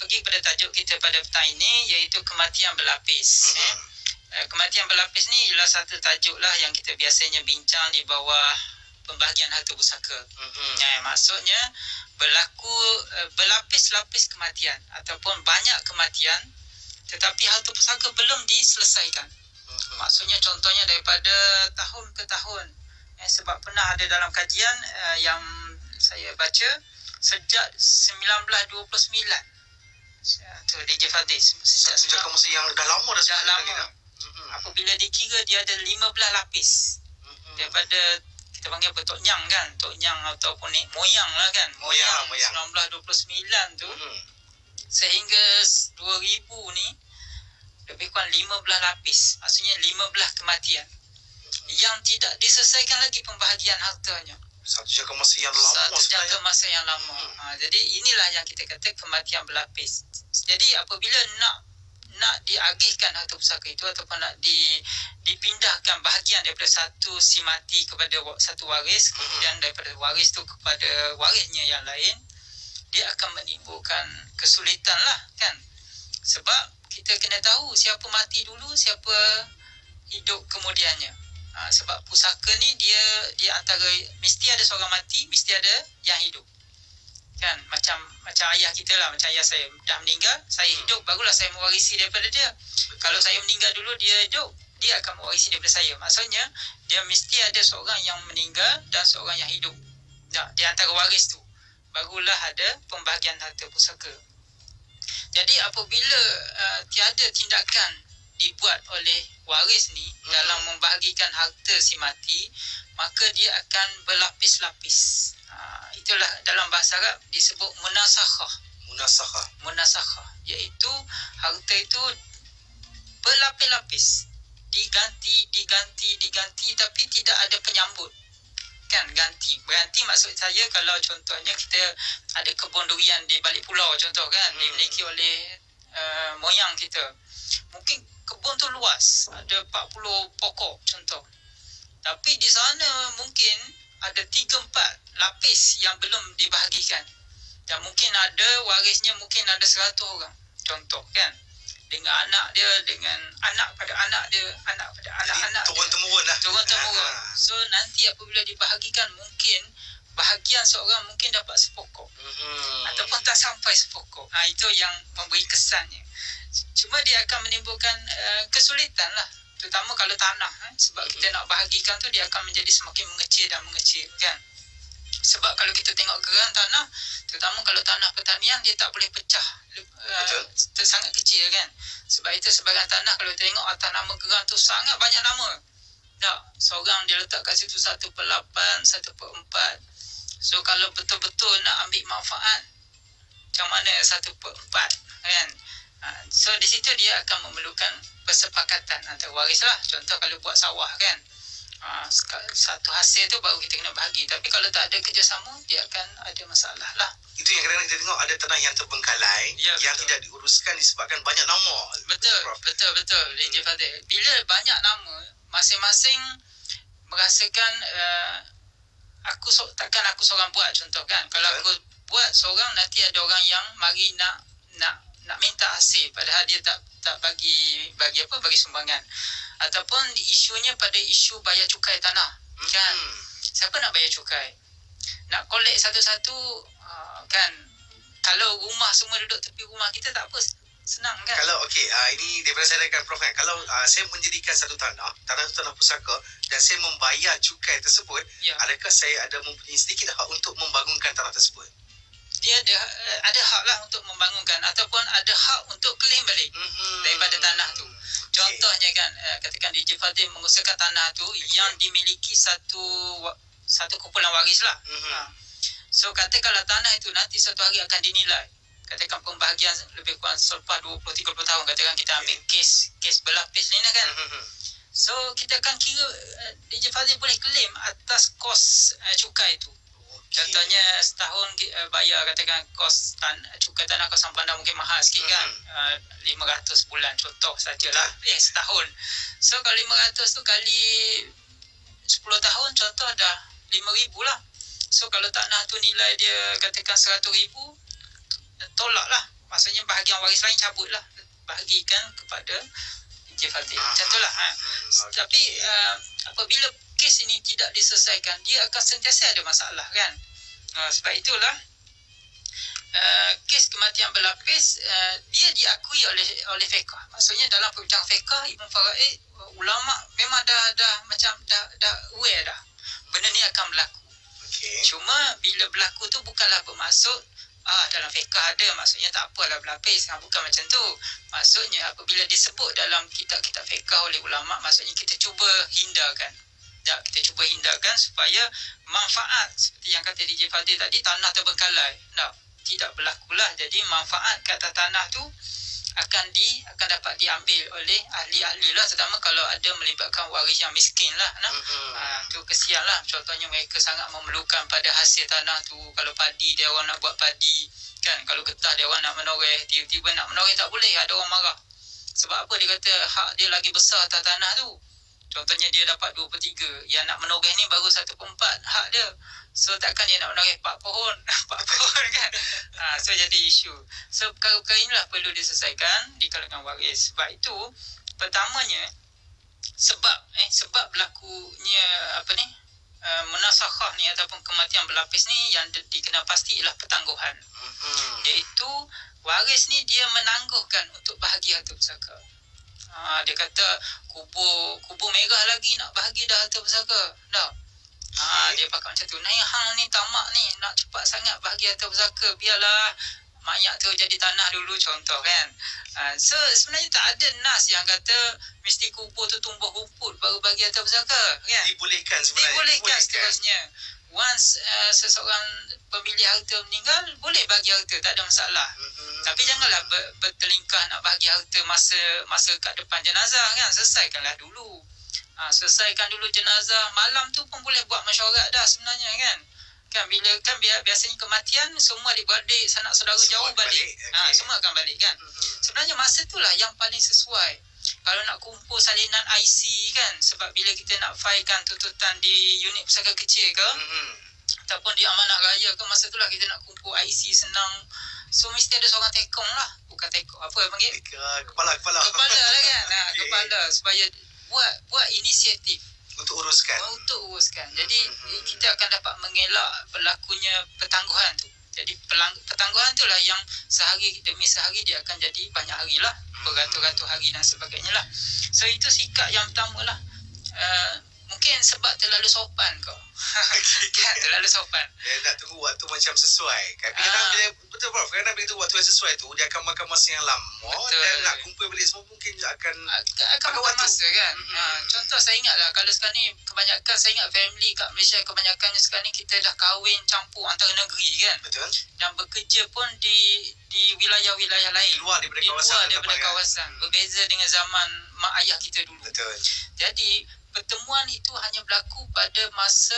pergi kepada tajuk kita pada petang ini, iaitu kematian berlapis. Kematian berlapis ni ialah satu tajuk lah yang kita biasanya bincang di bawah pembahagian harta pusaka. Maksudnya berlaku berlapis-lapis kematian ataupun banyak kematian tetapi harta pusaka belum diselesaikan. Maksudnya contohnya daripada tahun ke tahun. Sebab pernah ada dalam kajian yang saya baca sejak 1929. Tu DJ Fadil. Sejak masa yang dah lama dah. Dah lama. Apabila dikira dia ada 15 lapis. Daripada kita panggil apa, Tok Nyang kan, Tok Nyang ataupun moyang lah kan, moyang 1929 tu sehingga 2000 ni lebih kurang 15 lapis, maksudnya 15 kematian yang tidak diselesaikan lagi pembahagian hartanya. Satu jangka masa yang lama. Satu jangka masa yang lama. Jadi inilah yang kita kata kematian berlapis. Jadi apabila nak diagihkan harta pusaka itu ataupun nak dipindahkan bahagian daripada satu si mati kepada satu waris, kemudian daripada waris tu kepada warisnya yang lain, dia akan menimbulkan kesulitan lah kan. Sebab kita kena tahu siapa mati dulu, siapa hidup kemudiannya. Sebab pusaka ni dia antara, mesti ada seorang mati, mesti ada yang hidup. Kan, macam ayah kita lah, macam ayah saya dah meninggal, saya hidup, barulah saya mewarisi daripada dia. Kalau saya meninggal dulu, dia hidup, dia akan mewarisi daripada saya. Maksudnya dia mesti ada seorang yang meninggal dan seorang yang hidup. Di antara waris tu barulah ada pembahagian harta pusaka. Jadi apabila tiada tindakan dibuat oleh waris ni dalam membahagikan harta si mati, maka dia akan berlapis-lapis. Itulah dalam bahasa Arab disebut munasakhah, iaitu harta itu berlapis-lapis, diganti tapi tidak ada penyambut kan. Berganti maksud saya, kalau contohnya kita ada kebun durian di balik pulau contoh kan, dimiliki oleh moyang kita, mungkin kebun tu luas, ada 40 pokok contoh, tapi di sana mungkin ada 3-4 lapis yang belum dibahagikan, dan mungkin ada warisnya, mungkin ada 100 orang contoh kan, dengan anak dia, dengan anak pada anak dia, anak pada anak-anak dia, turun-temurun lah. Turun-temurun. So nanti apabila dibahagikan, mungkin bahagian seorang mungkin dapat sepokok ataupun tak sampai sepokok. Itu yang memberi kesannya. Cuma dia akan menimbulkan kesulitan lah, terutama kalau tanah sebab kita nak bahagikan tu, dia akan menjadi semakin mengecil kan. Sebab kalau kita tengok geran tanah, terutama kalau tanah pertanian, dia tak boleh pecah, sangat kecil kan. Sebab itu sebagian tanah kalau tengok atas nama geran tu sangat banyak nama. Tak, seorang dia letak kat situ 1/8, 1/4. So kalau betul-betul nak ambil manfaat, macam mana 1/4 kan. So di situ dia akan memerlukan persepakatan antara waris lah. Contoh kalau buat sawah kan, satu hasil tu baru kita kena bahagi. Tapi kalau tak ada kerjasama, dia akan ada masalah lah. Itu yang kadang-kadang kita tengok ada tanah yang terbengkalai, yang tidak diuruskan disebabkan banyak nama. Betul DJ Fadil. Bila banyak nama, masing-masing merasakan takkan aku seorang buat contoh kan. Kalau aku buat seorang, nanti ada orang yang mari nak minta hasil, padahal dia tak bagi sumbangan. Ataupun isunya pada isu bayar cukai tanah kan. Siapa nak bayar cukai? Nak collect satu-satu kan. Kalau rumah semua duduk tepi rumah kita, tak apa, senang kan. Kalau ini daripada saya akan Prof kan, kalau saya menjadikan satu tanah tu tanah pusaka dan saya membayar cukai tersebut, adakah saya ada mempunyai sedikit hak untuk membangunkan tanah tersebut? Dia ada hak lah untuk membangunkan, ataupun ada hak untuk claim balik daripada tanah tu. Contohnya kan, katakan DJ Fadil mengusahakan tanah tu yang dimiliki satu kumpulan waris lah. So katakanlah tanah itu nanti satu hari akan dinilai, katakan pembahagian lebih kurang selepas 20-30 tahun, katakan kita ambil kes berlapis ni kan. So kita akan kira DJ Fadil boleh claim atas kos cukai tu. Contohnya setahun bayar, katakan kos cukai tanah kawasan bandar mungkin mahal sikit kan, 500 bulan contoh sajalah, setahun. So kalau 500 tu kali 10 tahun contoh dah 5,000 lah. So kalau tanah tu nilai dia katakan 100,000, tolak lah waris lain cabutlah, bahagikan kepada Encik Fatih. Macam itulah. Tapi apabila kes ini tidak diselesaikan, dia akan sentiasa ada masalah kan. Sebab itulah kes kematian berlapis dia diakui oleh fiqh. Maksudnya dalam perbincangan fiqh, Ibn Faraid, ulama memang dah macam dah aware dah benda ni akan berlaku. Cuma bila berlaku tu bukanlah bermaksud dalam fiqh ada, maksudnya tak apalah berlapis. Bukan macam tu. Maksudnya apabila disebut dalam kitab-kitab fiqh oleh ulama, maksudnya kita cuba hindarkan. Kita cuba hindarkan supaya manfaat seperti yang kata DJ Fadil tadi, tanah terbengkalai. Tidak berlakulah. Jadi manfaat kata tanah tu akan dapat diambil oleh ahli-ahli lah, terutama kalau ada melibatkan waris yang miskin lah. Tu kesian lah. Contohnya mereka sangat memerlukan pada hasil tanah tu. Kalau padi, dia orang nak buat padi kan. Kalau getah, dia orang nak menoreh. Tiba-tiba nak menoreh tak boleh, ada orang marah. Sebab apa? Dia kata hak dia lagi besar atas tanah tu. Contohnya dia dapat 2/3. Yang nak menoreh ni baru 1/4 hak dia. So takkan dia nak menoreh 4 pohon 4 pohon kan. So jadi isu. So perkara-perkara inilah perlu diselesaikan di kalangan waris. Sebab itu pertamanya sebab berlakunya munasakhah ni ataupun kematian berlapis ni yang dikenal pasti ialah pertangguhan. Iaitu waris ni dia menangguhkan untuk bahagi harta pusaka. Dia kata kubur merah lagi nak bahagi dah harta pusaka dah. Dia pakai macam tu. Hang ni tamak ni nak cepat sangat bahagi harta pusaka, biarlah mayat tu jadi tanah dulu, contoh kan. So sebenarnya tak ada nas yang kata mesti kubur tu tumbuh rumput baru bagi harta pusaka kan. Dibolehkan sebenarnya. Dibolehkan seterusnya. Once seseorang pemilik harta meninggal, boleh bagi harta, tak ada masalah. Tapi janganlah bertelingkah nak bagi harta masa kat depan jenazah kan. Selesaikanlah dulu. Selesaikan dulu jenazah. Malam tu pun boleh buat mesyuarat dah sebenarnya kan. Bila kan biasanya kematian semua adik-beradik, sanak saudara jauh balik. Semua akan balik kan. Sebenarnya masa itulah yang paling sesuai. Kalau nak kumpul salinan IC kan, sebab bila kita nak filekan tuntutan di unit pusaka kecil ke, ataupun di amanah raya ke, masa itulah kita nak kumpul IC senang. So mesti ada seorang tekong lah. Bukan tekong, apa yang panggil? Kepala lah kan. Kepala, supaya buat inisiatif untuk uruskan. Jadi kita akan dapat mengelak berlakunya pertangguhan tu. Jadi pertangguhan tu lah yang sehari demi sehari dia akan jadi banyak hari lah, beratus-ratus hari dan sebagainya lah. So itu sikap yang pertama lah. Mungkin sebab terlalu sopan kau. Kan, terlalu sopan. Dia nak tunggu waktu macam sesuai. Betul Prof, kerana bila tu waktu yang sesuai tu, dia akan makan masa yang lama. Betul. Dan nak kumpul balik semua mungkin akan makan masa kan. Contoh saya ingat lah, kalau sekarang ni kebanyakan, saya ingat family kat Malaysia kebanyakannya sekarang ni kita dah kahwin campur antara negeri kan. Betul. Dan bekerja pun di wilayah-wilayah lain. Di luar daripada kawasan. Berbeza dengan zaman mak ayah kita dulu. Betul. Jadi pertemuan itu hanya berlaku pada masa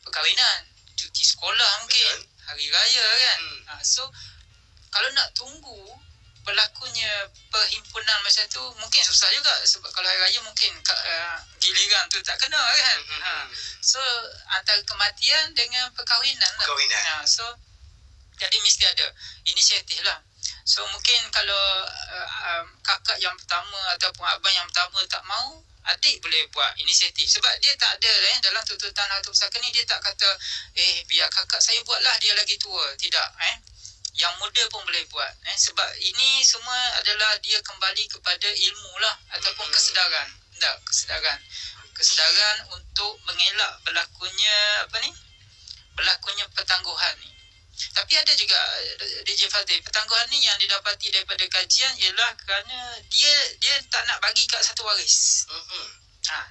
perkahwinan, cuti sekolah mungkin. Betul. Hari raya kan. So kalau nak tunggu berlakunya perhimpunan macam tu mungkin susah juga, sebab kalau hari raya mungkin giliran tu tak kena kan. So antara kematian dengan perkahwinan lah. So jadi mesti ada inisiatif lah. So mungkin kalau kakak yang pertama ataupun abang yang pertama tak mau, adik boleh buat inisiatif. Sebab dia tak ada dalam tuntutan harta pusaka ni, dia tak kata biar kakak saya buatlah, dia lagi tua. Tidak. Yang muda pun boleh buat. Sebab ini semua adalah dia kembali kepada ilmu lah, ataupun kesedaran. Kesedaran untuk mengelak berlakunya berlakunya pertangguhan ni. Tapi ada juga DJ Fadil, pertangguhan ni yang didapati daripada kajian ialah kerana dia tak nak bagi kat satu waris.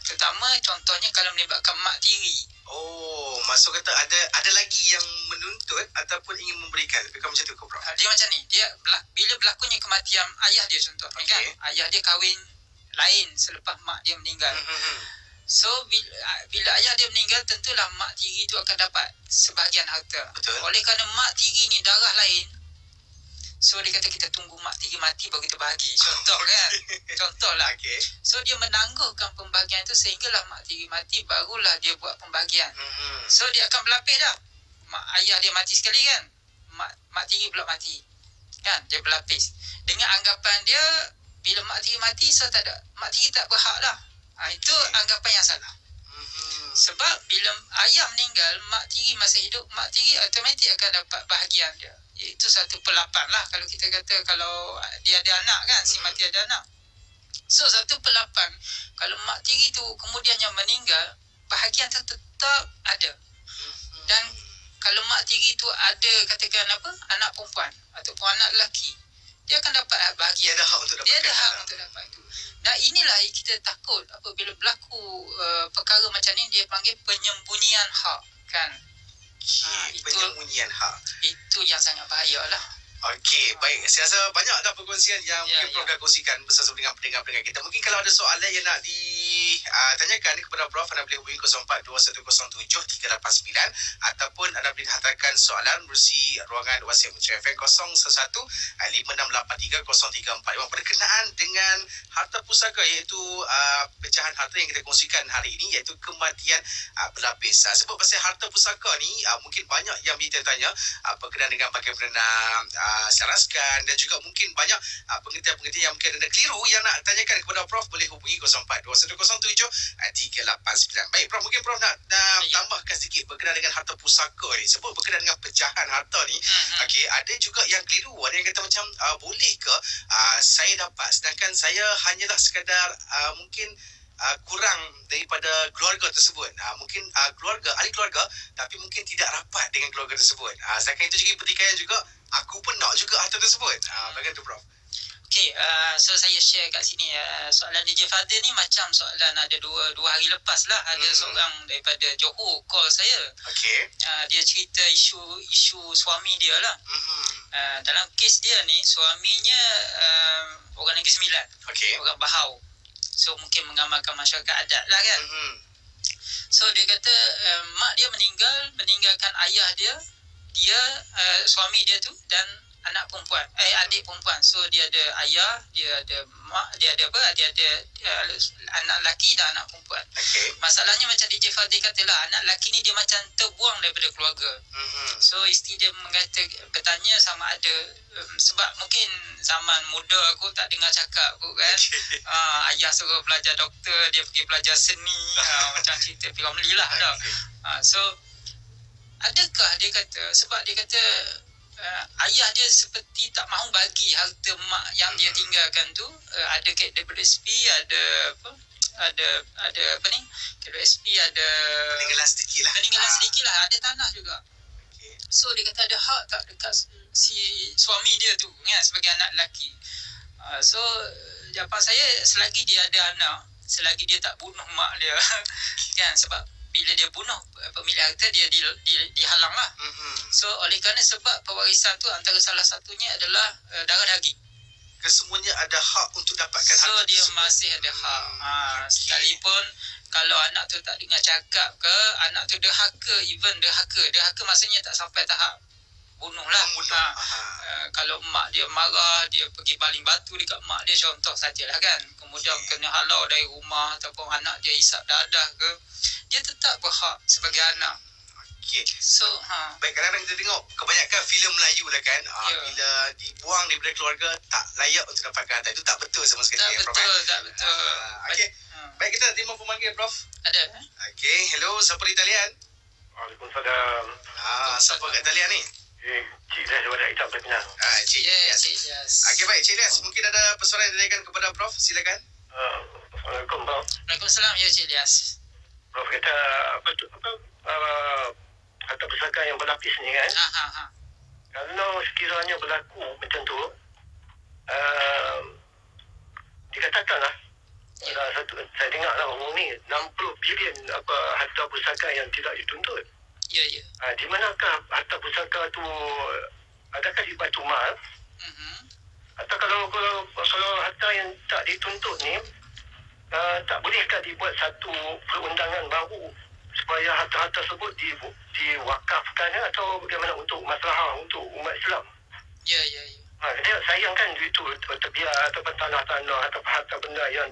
Terutama contohnya kalau melibatkan mak tiri. Maksud kata ada lagi yang menuntut ataupun ingin memberikan. Lebih macam tu ke Prof? Dia macam ni, dia bila berlakunya kematian ayah dia contohnya kan. Ayah dia kahwin lain selepas mak dia meninggal. So bila ayah dia meninggal, tentulah mak tiri tu akan dapat sebahagian harta. Betul. Oleh kerana mak tiri ni darah lain, so dia kata kita tunggu mak tiri mati baru kita bahagi. Contoh kan. Contohlah. So dia menangguhkan pembahagian tu sehinggalah mak tiri mati barulah dia buat pembahagian. So dia akan berlapis dah. Mak ayah dia mati sekali kan, mak tiri pula mati kan, dia berlapis. Dengan anggapan dia bila mak tiri mati, so tak ada, mak tiri tak berhak lah. Itu anggapan yang salah. Sebab bila ayah meninggal, mak tiri masih hidup, mak tiri automatik akan dapat bahagian dia. Itu 1/8 lah kalau kita kata, kalau dia ada anak kan, si mati ada anak. So 1/8, kalau mak tiri tu kemudiannya meninggal, bahagian tu tetap ada. Dan kalau mak tiri tu ada katakan apa, anak perempuan ataupun anak lelaki, dia akan dapat bahagian. Dia ada hak untuk dapat. Dia ada hak untuk dapat itu. Dan inilah kita takut apabila berlaku perkara macam ni, dia panggil penyembunyian hak kan. Penyembunyian hak. Itu yang sangat bahaya lah. Okey, baik. Saya rasa banyak dah perkongsian yang mungkin Prof dah kongsikan bersama dengan pendengar-pendengar kita. Mungkin kalau ada soalan yang nak ditanyakan kepada Prof, anda boleh hubungi 0421073899 ataupun anda boleh hantarkan soalan melalui ruangan WhatsApp Muncul FM 0115683034 berkenaan dengan harta pusaka, iaitu pecahan harta yang kita kongsikan hari ini, iaitu kematian berlapis. Sebab pasal harta pusaka ni mungkin banyak yang bertanya berkenaan dengan bagaimana selaraskan, dan juga mungkin banyak pengertian-pengertian yang mungkin anda keliru yang nak tanyakan kepada Prof, boleh hubungi 0421073899. Baik Prof, mungkin Prof nak tambahkan sedikit berkenaan dengan harta pusaka ni, sebut berkenaan dengan pecahan harta ni. Okey, ada juga yang keliru, ada yang kata macam boleh ke saya dapat sedangkan saya hanyalah sekadar mungkin kurang daripada keluarga tersebut. Mungkin keluarga, ahli keluarga, tapi mungkin tidak rapat dengan keluarga tersebut. Sedangkan itu juga pertikaian juga, aku pun nak juga harta tersebut. Bagaimana tu Prof? Okey, so saya share kat sini soalan DJ Fadil ni macam soalan ada dua hari lepas lah, ada seorang daripada Johor call saya. Okey. Dia cerita isu suami dia lah. Dalam kes dia ni, suaminya orang Negeri Sembilan. Okey. Orang Bahau. So mungkin mengamalkan masyarakat adat lah kan. So dia kata mak dia meninggalkan ayah dia suami dia tu dan anak perempuan, adik perempuan. So dia ada ayah, dia ada mak, dia ada anak lelaki dan anak perempuan. Okay. Masalahnya macam DJ Fadil katalah, anak lelaki ni dia macam terbuang daripada keluarga. So isteri dia bertanya sama ada sebab mungkin zaman muda aku tak dengar cakap aku kan. Ayah suruh belajar doktor, dia pergi belajar seni, macam cerita P.Ramlee lah dah. So adakah dia kata, sebab dia kata ayah dia seperti tak mahu bagi harta mak yang dia tinggalkan tu, ada daripada SP, ada apa ni, SP ada peninggalan sedikit lah, ada tanah juga. So dia kata ada hak tak dekat si suami dia tu kan, sebagai anak lelaki. So jawapan saya, selagi dia ada anak, selagi dia tak bunuh mak dia kan, sebab bila dia bunuh pemilik harta, dia dihalang lah. So oleh kerana sebab pewarisan tu antara salah satunya adalah darah daging. Kesemuanya ada hak untuk dapatkan so harta dia tersebut. masih ada hak. Sekalipun kalau anak tu tak dengar cakap ke, anak tu derhaka, even derhaka maksudnya tak sampai tahap bunuh lah. Kalau mak dia marah, dia pergi baling batu dekat mak dia, contoh sajalah kan, kemudian kena halau dari rumah, ataupun anak dia isap dadah ke, dia tetap berhak sebagai anak. So baik, kadang-kadang kita tengok kebanyakan filem Melayu lah kan, bila dibuang daripada keluarga tak layak untuk dapatkan harta. Itu tak betul sama sekali. Tak betul. Okey. Baik, kita terima pemanggil Prof. Ada. Okey, hello, siapa di talian? Waalaikumsalam. Siapa kat talian ni? Cik Lias daripada Hitam Perpinang. Cik Lias. Okey, baik Cik Lias, mungkin ada persoalan yang ditanyakan kepada Prof, silakan. Assalamualaikum Prof. Waalaikumsalam, ya Cik Lias. Prof kata harta pusaka yang berlapis ni kan, kalau sekiranya berlaku macam tu, dikatakanlah saya dengar lah umum ni 60 bilion harta pusaka yang tidak dituntut. Ya. Di manakah harta pusaka tu, adakah dibuat mal? Atau kalau harta yang tak dituntut ni, tak bolehkah dibuat satu perundangan baru supaya harta-harta tersebut diwakafkan atau bagaimana untuk masalah untuk umat Islam? Ya. Dia sayangkan duit tu terbiar ataupun tanah-tanah atau harta benda yang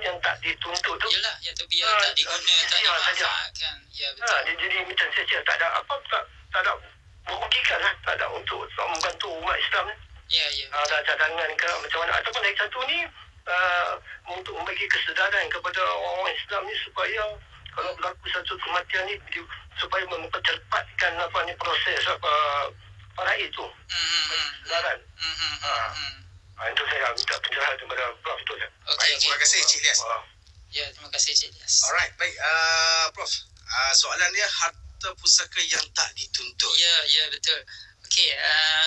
yang tak dituntut tu. Yalah, yang terbiar, tak diguna, tak dimanfaatkan. Ya, betul. Jadi macam saya tak ada merugikan lah, tak ada untuk membantu umat Islam ni. Ya, ya. Ada cadangan ke macam mana, ataupun lagi satu ni untuk membagi kesedaran kepada orang Islam ni supaya kalau berlaku satu kematian ni supaya mempercepatkan proses faraid tu. Kesedaran. Itu saya minta pencerahan kepada Prof itu je. Baik, terima kasih Cik Ilyas. Ya, terima kasih Cik Ilyas. Alright, baik. Prof, soalan dia harta pusaka yang tak dituntut. Ya, betul. Okey,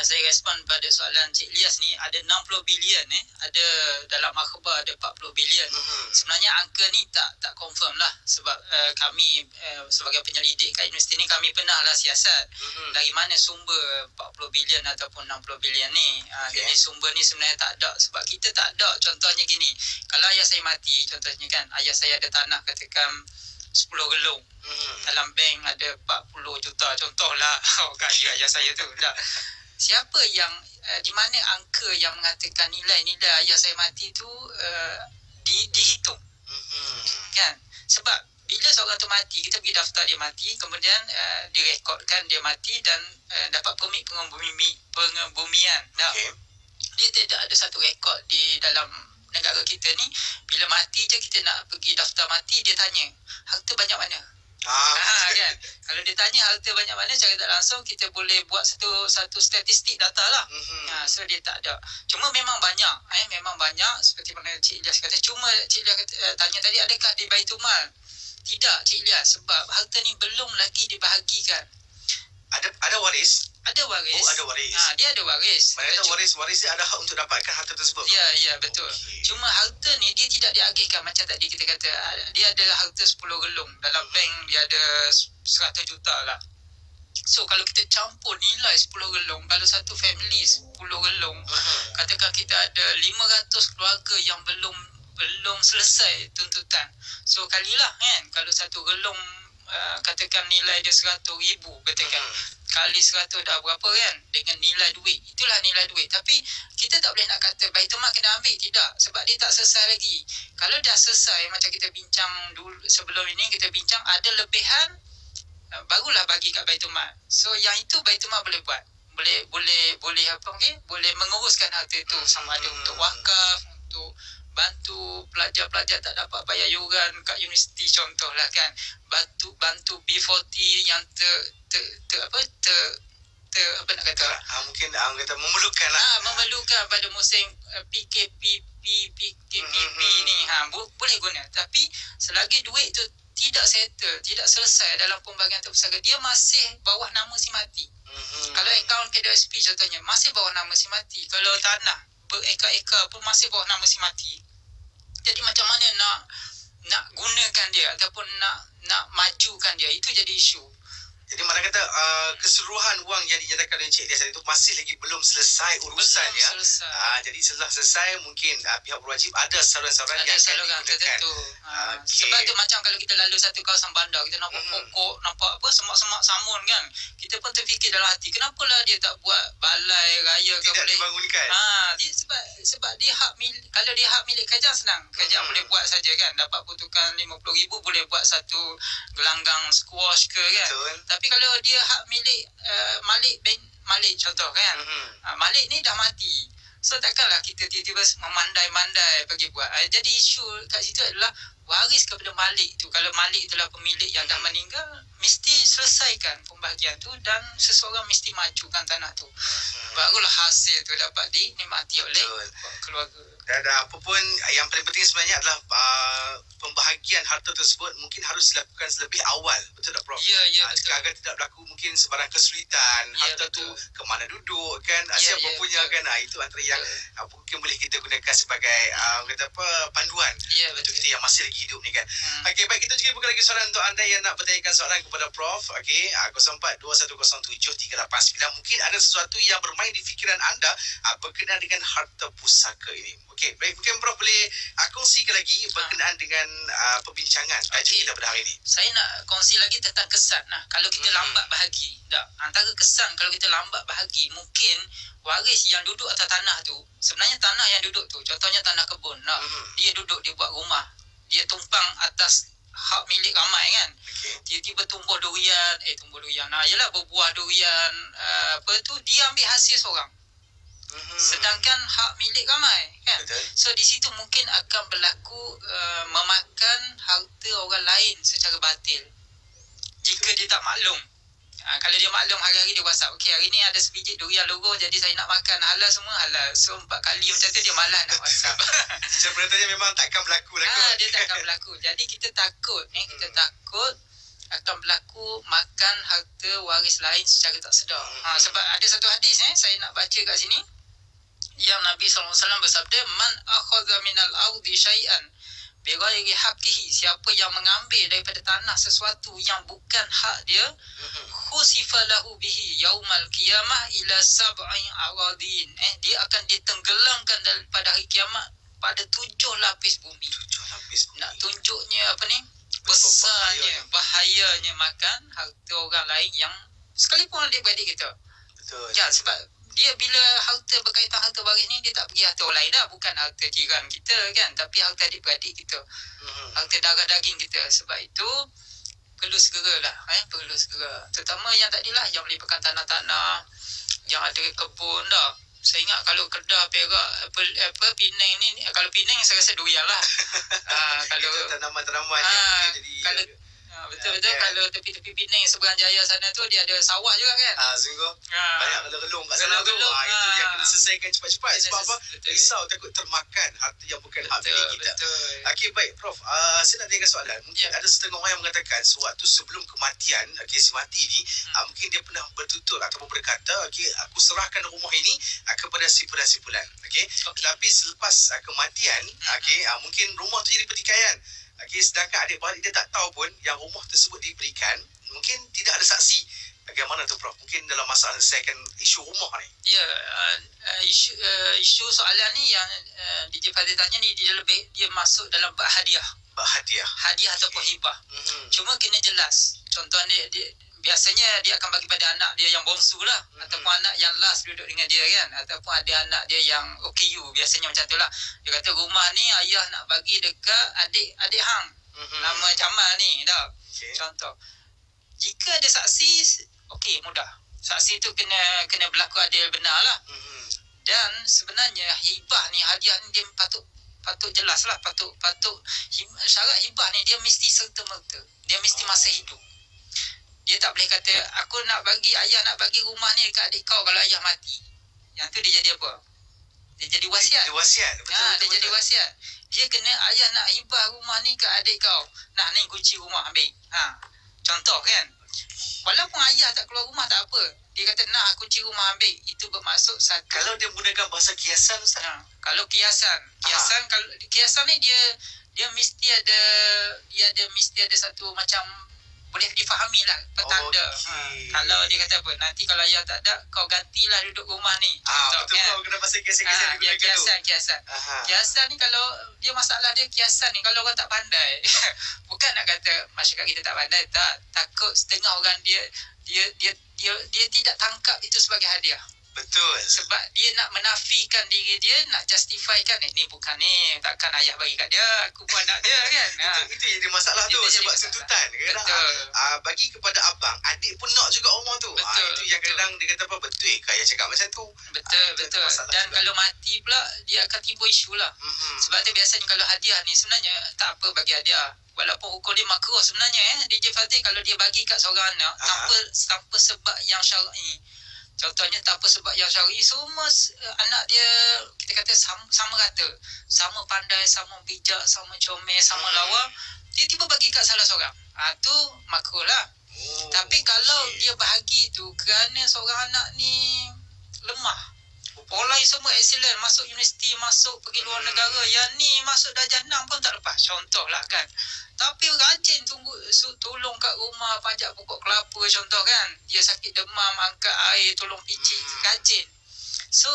saya respon pada soalan Cik Ilyas ni. Ada 60 bilion ada dalam akhbar ada 40 bilion. Sebenarnya angka ni tak confirm lah sebab kami sebagai penyelidik kat universiti ni kami pernah lah siasat dari mana sumber 40 bilion ataupun 60 bilion ni. Jadi sumber ni sebenarnya tak ada sebab kita tak ada. Contohnya gini, kalau ayah saya mati contohnya kan, ayah saya ada tanah katakan 10 gelung. Dalam bank ada 40 juta contohlah. Kaya ayah saya tu. Tak. Siapa yang di mana angka yang mengatakan nilai-nilai ayah saya mati tu dihitung. Kan? Sebab bila seorang tu mati, kita pergi daftar dia mati, kemudian direkodkan dia mati dan dapat permit pengebumian. Okay. Dia tidak ada satu rekod di dalam negara kita ni. Bila mati je kita nak pergi daftar mati, dia tanya harta banyak mana. Kan? Kalau dia tanya harta banyak mana, secara tak langsung kita boleh buat satu statistik data lah. So dia tak ada. Cuma memang banyak, memang banyak seperti mana Cik Ilyas kata. Cuma Cik Ilyas tanya tadi, adakah di Baitumal? Tidak Cik Ilyas, sebab harta ni belum lagi dibahagikan. Ada waris? Ada waris. Oh, ada waris. Dia ada waris. Mana waris dia ada hak untuk dapatkan harta tersebut? Ya, betul. Okay. Cuma harta ni dia tidak diagihkan macam tadi kita kata. Dia ada harta 10 gelung. Dalam bank dia ada 100 juta lah. So kalau kita campur nilai 10 gelung, kalau satu family 10 gelung, katakan kita ada 500 keluarga yang belum selesai tuntutan. So kalilah kan, kalau satu gelung katakan nilai dia 100,000 katakan. Kali 100 dah berapa kan dengan nilai duit. Itulah nilai duit. Tapi kita tak boleh nak kata Baitumal kena ambil. Tidak. Sebab dia tak selesai lagi. Kalau dah selesai, macam kita bincang dulu sebelum ini, kita bincang ada lebihan, barulah bagi kat Baitumal. So yang itu Baitumal boleh buat. Boleh apa okay? Boleh menguruskan harta itu sama ada untuk wakaf, untuk bantu pelajar-pelajar tak dapat bayar yuran kat universiti contohlah kan. Bantu B40 yang apa nak kata? Mungkin orang kata memerlukan lah. Memerlukan pada musim PKPP ni. Boleh guna. Tapi selagi duit tu tidak settle, tidak selesai dalam pembagian harta pusaka, dia masih bawah nama si mati. Kalau akaun KDSP contohnya masih bawah nama si mati. Kalau tanah berekar-ekar pun masih bawah nama si mati. Jadi macam mana nak gunakan dia ataupun nak majukan dia, itu jadi isu. Jadi mana kata keseluruhan wang yang dinyatakan oleh Encik Ilyas itu masih lagi belum selesai urusannya. Jadi setelah selesai mungkin pihak berwajib ada saluran-saluran yang akan digunakan. Sebab tu macam kalau kita lalu satu kawasan bandar, kita nampak pokok, nampak apa semak-semak samun kan. Kita pun terfikir dalam hati, kenapalah dia tak buat balai raya ke tidak boleh dibangunkan. Sebab dia hak milik, kalau dia hak milik kerajaan senang. Kerajaan boleh buat saja kan. Dapat pertukaran 50,000 boleh buat satu gelanggang squash ke kan. Betul. Tapi kalau dia hak milik Malik contoh kan, Malik ni dah mati. So takkanlah kita tiba-tiba memandai-mandai pergi buat. Jadi isu kat situ adalah waris kepada Malik tu. Kalau Malik itulah pemilik yang dah meninggal, mesti selesaikan pembahagian tu dan seseorang mesti majukan tanah tu. Barulah hasil tu dapat dinikmati oleh keluarga. Dan apa pun yang paling penting sebenarnya adalah pembahagian harta tersebut mungkin harus dilakukan lebih awal. Betul tak Prof? Ya, betul. Agar tidak berlaku mungkin sebarang kesulitan. Harta betul. tu ke mana duduk kan, siapa punya betul. kan. Itu antara yang mungkin boleh kita gunakan sebagai kata apa, panduan untuk kita yang masih lagi hidup ni kan. Okey, baik, kita juga buka lagi soalan untuk anda yang nak bertanyakan soalan kepada Prof. Okey, 0421073899. Mungkin ada sesuatu yang bermain di fikiran anda berkenaan dengan harta pusaka ini. Okey, baik, mungkin Prof boleh kongsikan lagi berkenaan dengan perbincangan tajuk kita pada hari ini. Saya nak kongsi lagi tentang kesan. Kalau kita lambat bahagi, antara kesan kalau kita lambat bahagi, mungkin waris yang duduk atas tanah tu, sebenarnya tanah yang duduk tu, contohnya tanah kebun, dia duduk, dia buat rumah, dia tumpang atas hak milik ramai kan. Okey. Tiba-tiba tumbuh durian, yalah berbuah durian, dia ambil hasil seorang. Sedangkan hak milik ramai kan. Betul. So di situ mungkin akan berlaku memakan harta orang lain secara batil jika dia tak maklum. Kalau dia maklum hari-hari dia WhatsApp, okey hari ni ada sebiji durian logo jadi saya nak makan, halal semua halal. So 4 kali macam tu dia malas nak WhatsApp. Sebenarnya memang takkan berlaku lah kot. Dia takkan berlaku. Jadi kita takut akan berlaku makan harta waris lain secara tak sedar. Sebab ada satu hadis saya nak baca kat sini yang Nabi SAW bersabda, man akhadha minal ardi syai'an bighairi haqqihi, siapa yang mengambil daripada tanah sesuatu yang bukan hak dia, khusifa lahu bihi yaumal qiyamah ila sab'i aradin, dia akan ditenggelamkan pada hari kiamat pada 7 lapis bumi. 7 lapis bumi. Nak tunjuknya apa ni? Besarnya, bahayanya makan harta orang lain yang sekalipun adik-beradik kita. Betul. Ya, sebab dia bila harta berkaitan harta waris ni, dia tak pergi harta orang lain dah, bukan harta jiran kita kan, tapi harta adik-beradik kita, harta darah daging kita. Sebab itu perlu segeralah, perlu segera. Terutama yang tadilah yang melibatkan tanah-tanah, yang ada kebun dah. Saya ingat kalau Kedah, Perak, Penang ni, kalau Penang saya rasa durian lah. Kalau tanaman-tanaman yang jadi kalau betul-betul kalau tepi-tepi Penang seberang Jaya sana tu dia ada sawah juga kan. Sungguh. Banyak relung kat sana tu. Itu yang kena selesaikan cepat-cepat. Sebab apa? Risau takut termakan harta yang bukan hak milik kita. Okey, baik Prof. Saya nak tanya soalan. Mungkin ada setengah orang yang mengatakan sewaktu sebelum kematian, si mati ni, mungkin dia pernah bertutur ataupun berkata, okey, aku serahkan rumah ini kepada si fulan. Okey. Tetapi selepas kematian, okey, mungkin rumah tu jadi pertikaian. Okey, sedangkan adik-beradik dia tak tahu pun yang rumah tersebut diberikan, mungkin tidak ada saksi. Bagaimana tu Prof? Mungkin dalam masalah selesaikan isu rumah ni. Ya, isu soalan ni yang DJ Fadil tanya ni dia masuk dalam bab hadiah. Hadiah ataupun hibah. Cuma kena jelas. Contohnya dia biasanya dia akan bagi pada anak dia yang bongsu lah, ataupun anak yang last duduk dengan dia kan, ataupun ada anak dia yang OKU, biasanya macam tu lah. Dia kata rumah ni ayah nak bagi dekat adik hang, nama Jamal ni dah. Contoh, jika ada saksi, okey, mudah. Saksi tu kena berlaku adil benar lah. Dan sebenarnya hibah ni, hadiah ni dia patut jelas lah, patut syarat hibah ni dia mesti serta-merta, dia mesti masa hidup. Dia tak boleh kata ayah nak bagi rumah ni dekat adik kau kalau ayah mati. Yang tu dia jadi apa? Dia jadi wasiat. Dia jadi wasiat. Dia kena ayah nak hibah rumah ni kat adik kau. Nah, ni kunci rumah ambil. Contoh kan. Walaupun ayah tak keluar rumah tak apa. Dia kata nak kunci rumah ambil. Itu bermaksud satu. Kalau dia menggunakan bahasa kiasan Ustaz. Kalau kiasan ni dia mesti ada satu macam boleh difahami lah petanda. Kalau dia kata apa, nanti kalau ayah tak ada, kau gantilah duduk rumah ni. Betul kan? Kena pasal kiasan dia kiasan. Kiasan ni kalau dia masalah dia kiasan ni kalau orang tak pandai. Bukan nak kata masyarakat kita tak pandai, tak. Takut setengah orang dia tidak tangkap itu sebagai hadiah. Betul. Sebab dia nak menafikan diri dia, nak justifikan ni bukan ni, takkan ayah bagi kat dia, aku pun anak dia kan. Itu jadi masalah tu sebab tuntutan. Bagi kepada abang, adik pun nak juga rumah tu. Itu yang kadang dia kata apa, betul ke ayah cakap macam tu. Betul. Dan kalau mati pula dia akan timbul isu lah. Sebab tu biasanya kalau hadiah ni sebenarnya tak apa bagi hadiah. Walaupun hukum dia makruh sebenarnya DJ Fazil kalau dia bagi kat seorang anak tanpa sebab yang syar'i. Contohnya tanpa sebab yang syar'i, semua anak dia kita kata sama rata, sama pandai, sama bijak, sama comel, sama lawa, dia tiba bagi kat salah seorang, tu makruh lah. Tapi kalau dia bahagi tu kerana seorang anak ni lemah, pola semua excellent, masuk universiti, masuk pergi luar negara, yang ni masuk darjah 6 pun tak lepas, contoh lah kan. Tapi rajin tolong kat rumah, pajak pokok kelapa contoh kan. Dia sakit demam, angkat air, tolong picit, rajin. So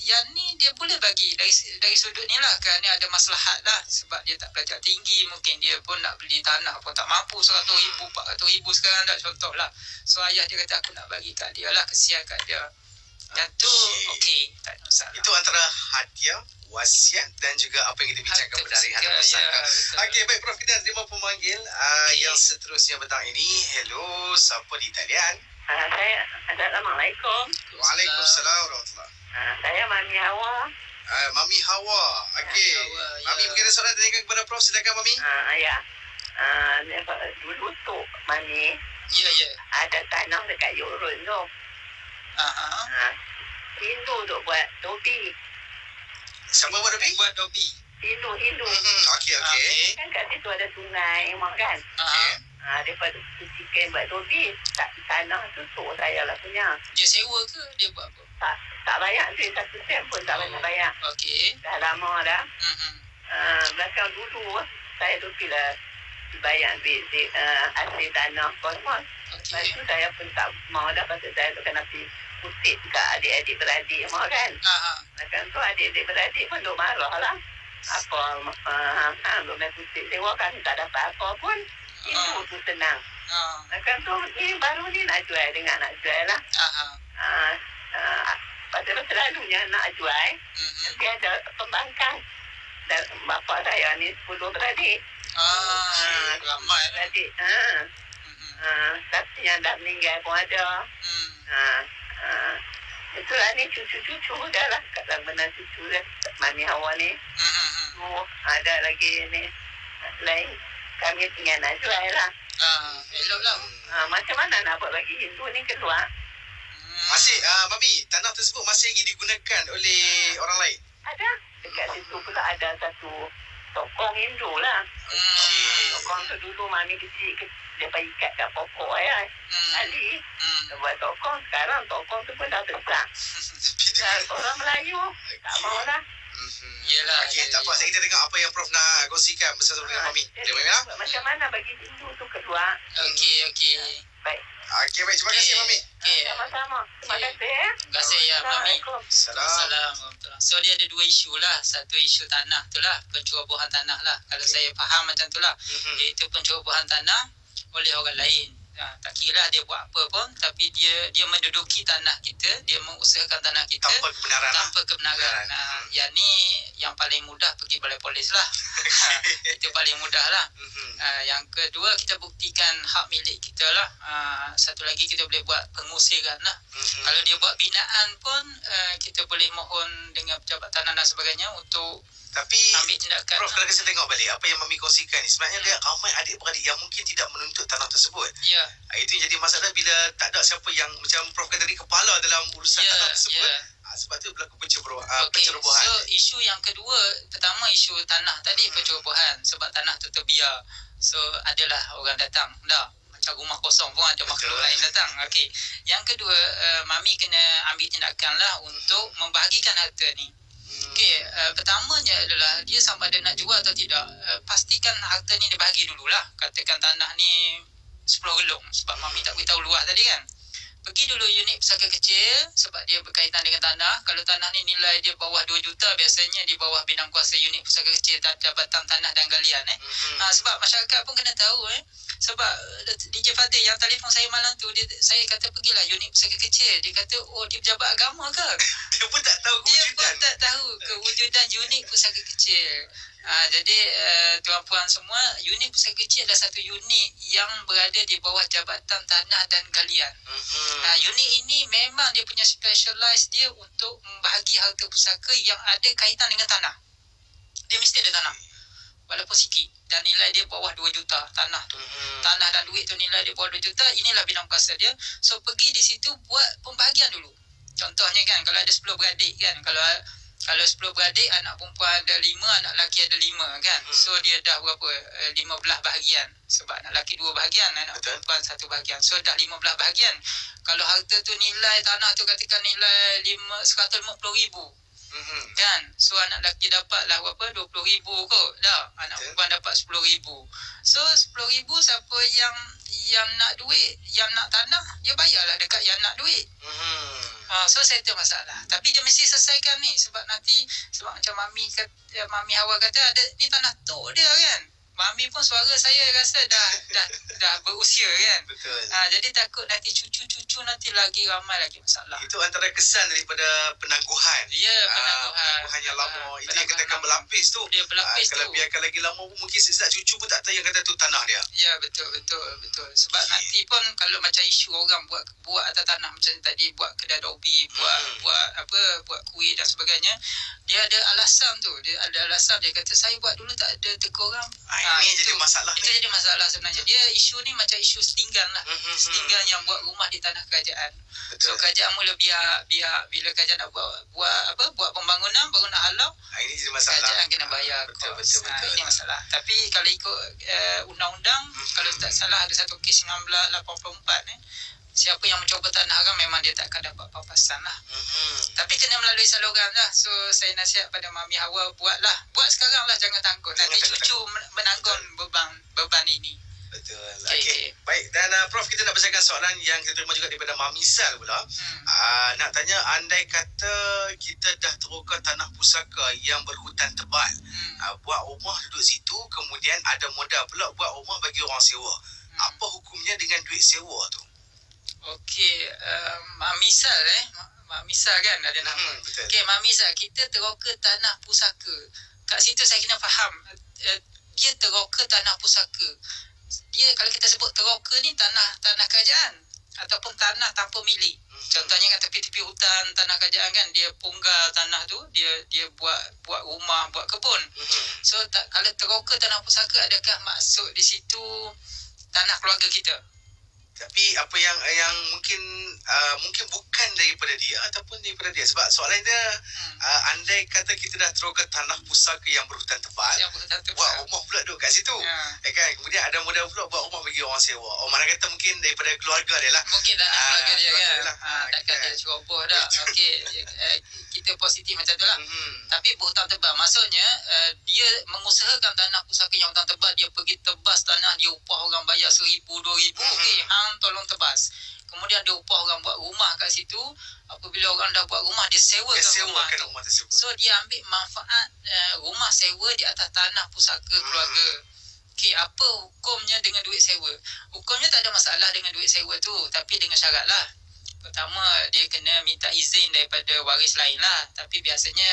yang ni dia boleh bagi dari sudut ni lah, kerana ada maslahat lah. Sebab dia tak belajar tinggi, mungkin dia pun nak beli tanah pun tak mampu, 100,000, 400,000 sekarang dah contoh lah. So ayah dia kata aku nak bagi kat dia lah, kesian kat dia. Dan tu okey, tak ada masalah. Itu antara hadiah, wasiat dan juga apa yang kita bincangkan pada hari harta pusaka. Okey, baik Prof, kita terima pemanggil yang seterusnya petang ini. Hello, siapa di talian? Saya, Assalamualaikum. Waalaikumsalam warahmatullahi. Saya Mami Hawa. Mami Hawa. Okey. Mami mungkin ada soalan tanyakan kepada Prof, silakan Mami. Ya. Dulu tu Mami ada tanah dekat Yorun tu. Hindu tu buat dobi. Siapa buat dobi? Buat dobi. Hindu. Okey. Kan kat situ ada sungai mak kan. Daripada sucikan buat dobi, tanah tu saya lah punya. Dia sewa ke dia buat apa? Tak banyak duit, 1 sen pun tak banyak bayar. Okey. Dah lama dah. Belakang dulu saya tu bila bayar duit asli tanah kosmos. Lepas tu saya pun tak mau dah, pasal saya tu kena pergi kutip kat adik-adik beradik mau kan. Belakang tu adik-adik beradik pun duk marah lah. Apa duk main kutip sewakan tak dapat apa pun. Itu tu senang. Belakang tu ni baru ni nak jual dengan nak jual lah. Pasal selalunya nak jual, nanti ada pembangkang. Dan bapa saya ni 10 beradik. Ramai lah. Beradik. Tapi yang dah meninggal pun ada. Itulah ni cucu-cucu dah lah. Kat benar cucu dah. Mami Hawa ni. Ada lagi ni. Lain. Kami tinggal nak jual lah. Elok lah. Macam mana nak buat bagi Hindu ni keluar? Masih Mami, tanah tersebut masih lagi digunakan oleh orang lain. Ada. Dekat situ pula ada satu tokong Hindu lah. Tokong tu dulu Mami kecil dia pergi ikat kat pokok tadi. Buat tokong. Sekarang tokong tu pun dah besar. Orang Melayu tak mau lah. Yelah. Okey, tak apa. Kita dengar apa yang Prof nak kongsikan bersama dengan Mami. Terima kasih. Macam mana bagi Hindu tu keluar? Okey. Baik. Okey, baik. Terima kasih Mami. Okey. Sama-sama. Terima kasih. Terima kasih ya Mami. Assalamualaikum. So dia ada 2 isu lah. Satu isu tanah tu lah, pencerobohan tanah lah. Kalau saya faham macam tu lah, iaitu pencerobohan tanah oleh orang lain. Tak kira dia buat apa pun, tapi dia menduduki tanah kita, dia mengusahakan tanah kita tanpa kebenaran. Yang ni yang paling mudah pergi balai polis lah. Itu paling mudah lah. Yang kedua, kita buktikan hak milik kita lah. Satu lagi, kita boleh buat pengusiran lah. Kalau dia buat binaan pun, kita boleh mohon dengan pejabat tanah dan sebagainya untuk tapi ambil tindakan. Prof, kalau kita tengok balik apa yang Mami kongsikan ni, sebenarnya dia ramai adik-beradik yang mungkin tidak menuntut tanah tersebut. Ya. Itu yang jadi masalah bila tak ada siapa yang macam Prof kata tadi kepala dalam urusan tanah tersebut. Sebab tu berlaku pencerobohan. So isu yang kedua, pertama isu tanah tadi, pencerobohan sebab tanah tu terbiar. So adalah orang datang dah, macam rumah kosong pun ada makhluk lain datang. Okey. Yang kedua, Mami kena ambil tindakan lah untuk membahagikan harta ni. Okey, pertamanya adalah dia sama ada nak jual atau tidak, pastikan harta ni dia bahagi dululah. Katakan tanah ni 10 gelung, sebab Mami tak beritahu luas tadi kan. Pergi dulu unit pusaka kecil sebab dia berkaitan dengan tanah. Kalau tanah ni nilai dia bawah 2 juta, biasanya di bawah bidang kuasa unit pusaka kecil, Jabatan Tanah dan Galian. Sebab masyarakat pun kena tahu sebab DJ Fadil yang telefon saya malam tu, saya kata pergilah unit pusaka kecil. Dia kata, oh dia pejabat agama ke? Dia pun tak tahu kewujudan unit pusaka kecil. Jadi tuan-puan semua, unit pusaka kecil adalah satu unit yang berada di bawah Jabatan Tanah dan Galian. Unit ini memang dia punya specialize dia untuk membahagi harta pusaka yang ada kaitan dengan tanah. Dia mesti ada tanah, walaupun sikit, dan nilai dia bawah 2 juta tanah tu. Tanah dan duit tu nilai dia bawah 2 juta, inilah bidang kuasa dia. So pergi di situ buat pembahagian dulu. Contohnya kan, kalau ada 10 beradik kan, kalau 10 beradik, anak perempuan ada 5, anak lelaki ada 5 kan. So dia dah berapa? 15 bahagian. Sebab anak lelaki 2 bahagian, anak perempuan 1 bahagian. So dah 15 bahagian. Kalau harta tu nilai tanah tu katakan nilai 150,000 kan. So anak lelaki dapatlah berapa? 20,000 kot dah. Anak perempuan dapat 10,000. So 10,000, siapa yang nak duit, yang nak tanah, dia bayarlah dekat yang nak duit. So settle masalah. Tapi dia mesti selesaikan ni, sebab nanti, sebab macam Mami Hawa kata, ada ni tanah tok dia kan. Mami pun suara saya rasa dah berusia kan. Betul. Jadi takut nanti cucu-cucu nanti lagi ramai lagi masalah. Itu antara kesan daripada penangguhan. Ya, penangguhan. perumahan yang lama. Itu yang katakan berlapis tu. Dia berlapis Kalau tu. biarkan lagi lama pun mungkin sesak cucu pun tak tahu yang kata tu tanah dia. Ya, betul. Sebab nanti pun kalau macam isu orang buat atas tanah macam tadi, buat kedai dobi, buat kuih dan sebagainya, dia ada alasan tu. Dia ada alasan, dia kata saya buat dulu tak ada tegur orang. Ini jadi masalah Itu jadi masalah sebenarnya. Dia isu ni macam isu setinggan lah. Setinggan yang buat rumah di tanah kerajaan. Betul. So kerajaan mula biar bila kerajaan nak buat pembangunan halau, Ini jadi masalah. kerajaan kena bayar Betul. kos. Ini masalah. Tapi kalau ikut undang-undang, kalau tak salah ada satu kes 1984 siapa yang mencoba tanah haram memang dia tak akan dapat papasan lah. Tapi kena melalui saluran lah. So saya nasihat pada Mami Hawa, buat sekarang lah, jangan tangguh. Nanti cucu menanggung beban ini. Betul. Okey. Baik, dan Prof, kita nak bacakan soalan yang kita terima juga daripada Mami Sal pula. Nak tanya, andai kata kita dah teroka tanah pusaka yang berhutan tebal, buat rumah duduk situ, kemudian ada modal pula buat rumah bagi orang sewa. Apa hukumnya dengan duit sewa tu? Okey, Mami Sal Mami Sal kan ada nama. Betul. Okey, Mami Sal, kita teroka tanah pusaka. Kat situ saya kena faham, dia teroka tanah pusaka. Dia kalau kita sebut teroka ni tanah kerajaan ataupun tanah tanpa milik. Contohnya kat tepi-tepi hutan tanah kerajaan kan, dia punggal tanah tu, dia buat rumah, buat kebun. So kalau teroka tanah pusaka, adakah maksud di situ tanah keluarga kita? Tapi apa yang mungkin bukan daripada dia ataupun daripada dia. Sebab soalan dia, andai kata kita dah teroka tanah pusaka yang berhutan tebal, buat rumah pula duduk kat situ. Kan? Kemudian ada modal pula buat rumah bagi orang sewa. Mana kata mungkin daripada keluarga dia lah. Mungkin tanah keluarga dia kan. Takkan kan. dia ceroboh dah. Okey, kita positif macam tu lah. Tapi berhutang tebal, maksudnya dia mengusahakan tanah pusaka yang hutang tebal, dia pergi tebas tanah, dia upah orang bayar 1,000, 2,000. Okey, tolong tebas. Kemudian dia upah orang buat rumah kat situ. Apabila orang dah buat rumah, dia sewakan rumah tersebut. So dia ambil manfaat rumah sewa di atas tanah pusaka keluarga. Okey, apa hukumnya dengan duit sewa? Hukumnya tak ada masalah dengan duit sewa tu, tapi dengan syarat lah. Pertama, dia kena minta izin daripada waris lain lah. Tapi biasanya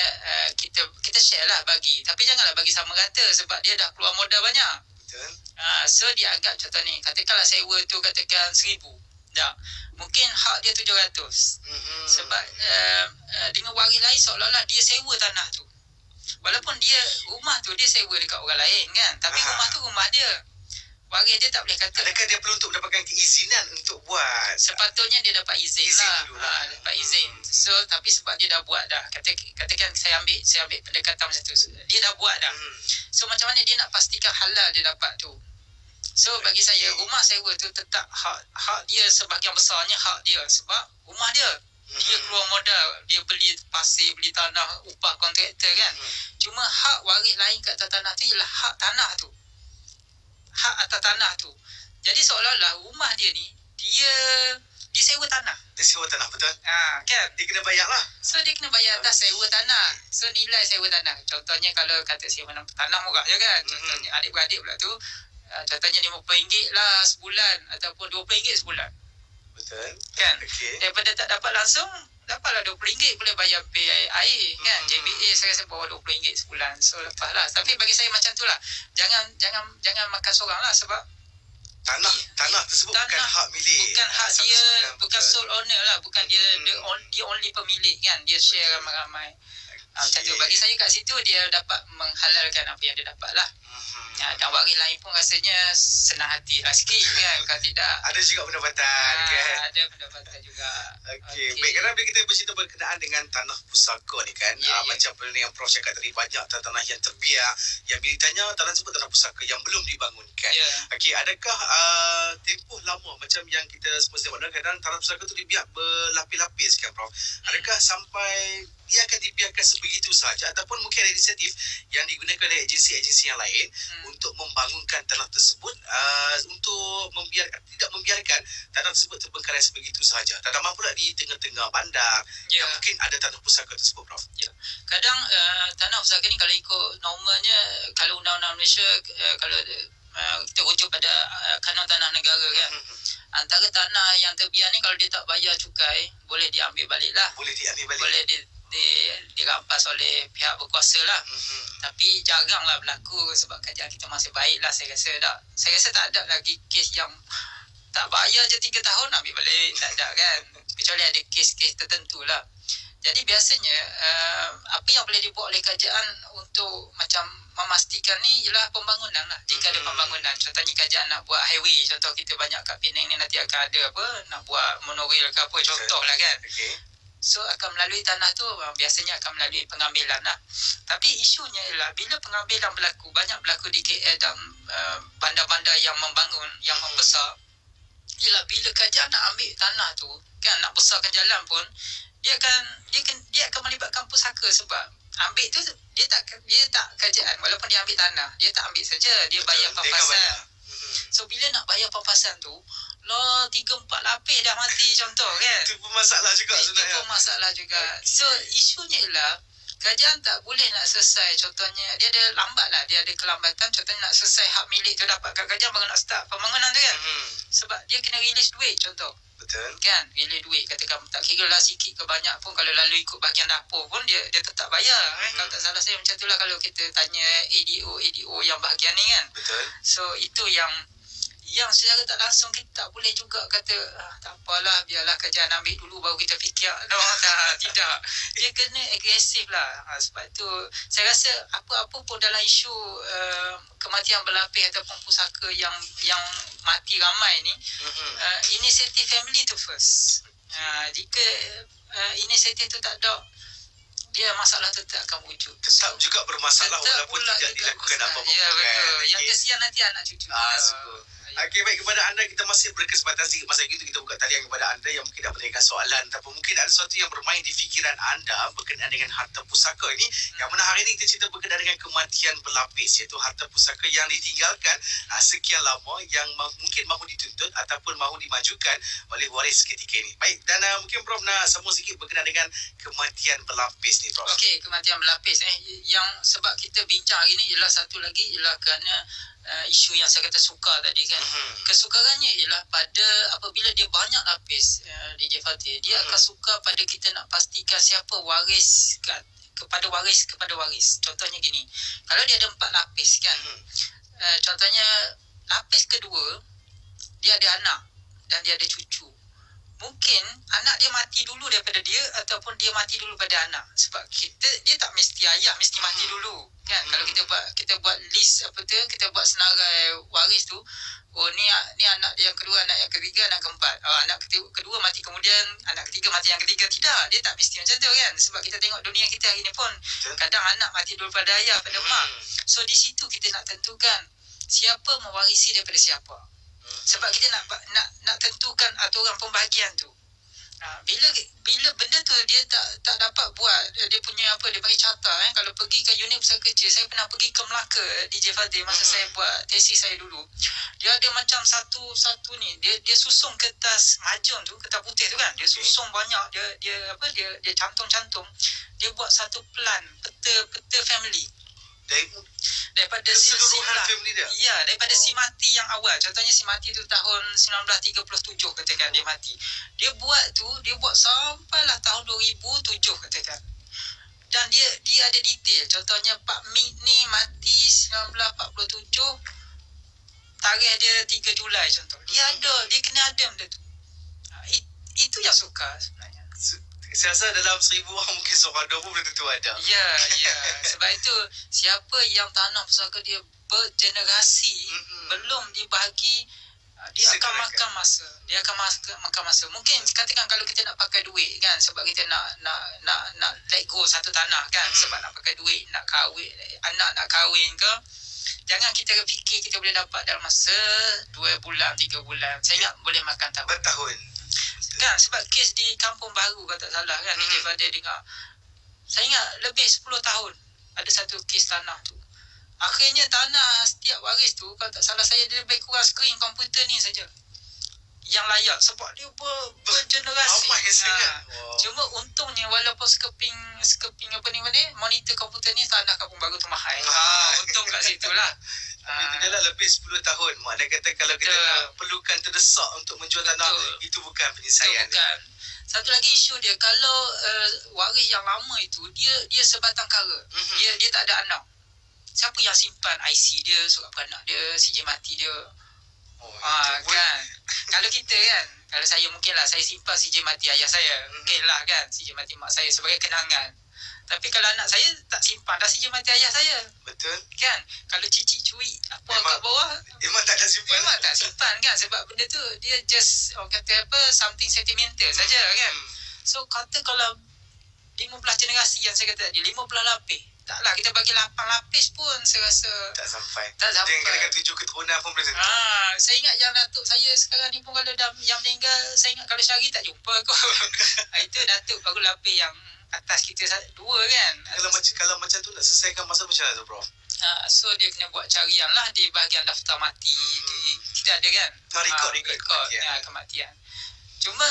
kita share lah bagi. Tapi janganlah bagi sama rata sebab dia dah keluar modal banyak. Betul. So dia anggap contoh ni, katakanlah sewa tu katakan 1,000. Tak. Mungkin hak dia 700. Sebab dengan waris lain seolah-olah dia sewa tanah tu. Walaupun dia rumah tu dia sewa dekat orang lain kan, tapi rumah tu rumah dia. Waris dia tak boleh kata. Adakah dia perlu untuk mendapatkan keizinan untuk buat? Sepatutnya dia dapat izin lah. Dapat izin. So tapi sebab dia dah buat dah. Katakan saya ambil pendekatan macam tu. Dia dah buat dah. So macam mana dia nak pastikan halal dia dapat tu? So bagi saya rumah sewa tu tetap hak dia, sebahagian besarnya hak dia sebab rumah dia. Dia keluar modal, dia beli pasir, beli tanah, upah kontraktor kan. Cuma hak waris lain kat atas tanah tu ialah hak tanah tu. Hak atas tanah tu. Jadi seolah-olah rumah dia ni dia sewa tanah. Dia sewa tanah, betul? Kan? Dia kena bayar lah. So dia kena bayar atas sewa tanah. So nilai sewa tanah. Contohnya kalau kata sewa tanah murah je kan. Contohnya adik-beradik pula tu, contohnya RM50 lah sebulan ataupun RM20 sebulan. Betul. Kan? Okay. Daripada tak dapat langsung, dapatlah RM20 boleh bayar bil air kan. JBA saya rasa bawah RM20 sebulan. So lepas lah. Tapi bagi saya macam tu lah. Jangan makan seorang lah sebab Tanah tersebut bukan hak milik. Bukan hak dia, bukan sole owner lah. Bukan dia only pemilik kan. Dia share ramai-ramai. Macam tu. Bagi saya kat situ dia dapat menghalalkan apa yang dia dapat lah. Dan waris lain pun rasanya senang hati lah sikit kan. Kalau tidak, Ada juga pendapatan kan. ada pendapatan juga. Okey. Baik, kerana bila kita bercerita berkenaan dengan tanah pusaka ni kan, macam yang Prof cakap tadi, banyak tanah yang terbiar, yang bila ditanya tanah tersebut tanah pusaka yang belum dibangunkan. Okey, adakah tempoh lama macam yang kita semua tengok kadang tanah pusaka tu dibiar berlapis-lapis kan Prof? Adakah sampai dia akan dibiarkan sebegitu saja ataupun mungkin ada inisiatif yang digunakan oleh agensi-agensi yang lain untuk membangunkan tanah tersebut, untuk tidak membiarkan tanah tersebut terbengkalai sebegitu saja. Tanaman pula di tengah-tengah bandar yang mungkin ada tanah pusaka tersebut Prof. Kadang tanah pusaka ni kalau ikut normalnya, kalau undang-undang Malaysia, kalau kita rujuk pada kanun tanah negara kan, antara tanah yang terbiar ni kalau dia tak bayar cukai, boleh diambil balik lah. Boleh diambil balik. Boleh dirampas oleh pihak berkuasa lah. Tapi jaranglah berlaku sebab kerajaan kita masih baik lah saya rasa. Saya rasa tak ada lagi kes yang tak bayar je 3 tahun ambil balik, tak ada kan. Kecuali ada kes-kes tertentu lah. Jadi biasanya apa yang boleh dibuat oleh kerajaan untuk macam memastikan ni ialah pembangunan lah. Jika ada pembangunan, contohnya kerajaan nak buat highway, contoh kita banyak kat Penang ni nanti akan ada apa, nak buat monorail ke apa, contoh lah kan. So akan melalui tanah tu biasanya akan melalui pengambilan lah. Tapi isunya ialah bila pengambilan berlaku, banyak berlaku di KL dan bandar-bandar yang membangun, yang membesar, ialah bila kerajaan nak ambil tanah tu kan, nak besarkan jalan pun, dia akan melibatkan pusaka sebab ambil tu dia tak kerajaan, walaupun dia ambil tanah, dia tak ambil saja, dia bayar pampasan. So bila nak bayar pampasan tu, lah 3-4 lapis dah mati contoh kan. Itu pun masalah juga sebenarnya. Itu pun masalah juga. So isunya ialah kerajaan tak boleh nak selesai, contohnya dia ada lambat lah, dia ada kelambatan, contohnya nak selesai hak milik tu dapat kat kerajaan baru nak start pembangunan tu kan. Sebab dia kena release duit contoh. Betul. Kan, release duit, katakan tak kira lah sikit ke banyak pun, kalau lalu ikut bahagian dapur pun dia tetap bayar kan. Kalau tak salah saya macam tu lah kalau kita tanya ADO yang bahagian ni kan. Betul. So itu yang secara tak langsung kita tak boleh juga kata tak apalah, biarlah kerajaan ambil dulu baru kita fikir. No, tidak. Dia kena agresif lah. Sebab tu saya rasa apa-apa pun dalam isu kematian berlapis ataupun pusaka yang mati ramai ni, inisiatif family tu first. Jika inisiatif tu tak ada, dia masalah tu tak akan wujud. Tetap juga bermasalah walaupun tidak dilakukan apa-apa. Ya, betul. Kan? Yang kesian nanti anak cucu. Syukur. Okey, baik, kepada anda kita masih berkesempatan sedikit masa itu kita buka talian kepada anda yang mungkin nak bertanyakan soalan ataupun mungkin ada sesuatu yang bermain di fikiran anda berkenaan dengan harta pusaka ini. Yang mana hari ini kita cerita berkenaan dengan kematian berlapis, iaitu harta pusaka yang ditinggalkan sekian lama yang mungkin mahu dituntut ataupun mahu dimajukan oleh waris ketika ini. Baik, dan mungkin Prof nak sambung sedikit berkenaan dengan kematian berlapis ni Prof. Okey, kematian berlapis yang sebab kita bincang hari ini ialah satu lagi ialah kerana isu yang saya kata sukar tadi kan. Kesukarannya ialah pada apabila dia banyak lapis, DJ Fatih, dia akan sukar pada kita nak pastikan siapa waris kepada waris. Contohnya gini, kalau dia ada 4 lapis kan, contohnya lapis kedua dia ada anak dan dia ada cucu. Mungkin anak dia mati dulu daripada dia ataupun dia mati dulu pada anak. Sebab dia tak mesti ayah mesti mati dulu kan. Kalau kita buat list kita buat senarai waris tu, ni anak dia yang kedua, anak yang ketiga, anak keempat. Anak kedua mati kemudian, anak ketiga mati yang ketiga. Tidak, dia tak mesti macam tu kan. Sebab kita tengok dunia kita hari ni pun kadang anak mati dulu pada ayah, pada mak. So di situ kita nak tentukan siapa mewarisi daripada siapa. Sebab kita nak tentukan aturan pembahagian tu. Bila benda tu dia tak dapat buat, dia punya dia bagi carta kalau pergi ke unit pusaka kecil. Saya pernah pergi ke Melaka, DJ Fadil, masa saya buat tesis saya dulu. Dia ada macam satu ni, dia susung kertas majun tu, kertas putih tu kan. Dia susung banyak, dia cantum-cantum. Dia buat satu plan peta family. Daripada keseluruhan family dia. Ya, daripada si mati yang awal. Contohnya si mati tu tahun 1937 katakan dia mati. Dia buat sampailah tahun 2007 katakan. Dan dia ada detail. Contohnya Pak Mik ni mati 1947. Tarikh dia 3 Julai contoh. Dia kena ada benda tu. Itu yang suka sebenarnya. Saya rasa dalam 1000 orang mungkin seorang dua pun belum tentu ada. Ya. Sebab itu siapa yang tanah pusaka dia bergenerasi belum dibahagi, dia akan makan masa. Mungkin katakan kalau kita nak pakai duit kan, sebab kita nak let go satu tanah kan, sebab nak pakai duit, nak kahwin, anak nak kahwin ke, jangan kita fikir kita boleh dapat dalam masa 2 bulan, 3 bulan. Saya ingat boleh makan tahun. Bertahun. Kan, sebab kes di Kampung Baru kalau tak salah kan, DJ Fadil dengar. Saya ingat lebih 10 tahun ada satu kes tanah tu. Akhirnya tanah setiap waris tu, kalau tak salah saya, dia lebih kurang skrin komputer ni saja yang layak, sebab dia bergenerasi. Cuma untungnya walaupun skeping monitor komputer ni, tanah Kampung Baru tu mahal. Untung kat situ lah. Itu adalah lebih 10 tahun. Maknanya kata kalau kita nak perlukan terdesak untuk menjual tanah, itu bukan penyelesaian. Bukan. Satu lagi isu dia, kalau waris yang lama itu dia sebatang kara. Dia tak ada anak. Siapa yang simpan IC dia, surat beranak dia, CJ mati dia? Kan. Kalau kita kan, kalau saya mungkin lah saya simpan CJ mati ayah saya. Mungkin lah kan, CJ mati mak saya sebagai kenangan. Tapi kalau anak saya tak simpan dah CJ mati ayah saya. Betul. Kan? Kalau cicit curi apa kat bawah, memang tak ada simpan. Memang tak simpan kan, sebab benda tu dia just orang kata apa, something sentimental saja kan. So kata kalau 15 generasi yang saya kata tadi, 15 lapis, taklah kita bagi 8 lapis pun saya rasa Tak sampai. Tak sampai. Dia kena 7 keturunan pun boleh tentu. Saya ingat yang datuk saya sekarang ni pun kalau dah yang meninggal, saya ingat kalau Syari tak jumpa kot. Itu datuk baru lapis yang atas kita dua kan. Kalau macam tu nak selesaikan masalah macam mana tu, Prof? So dia kena buat carian lah di bahagian daftar mati. Kita ada kan rekod kematian. Cuma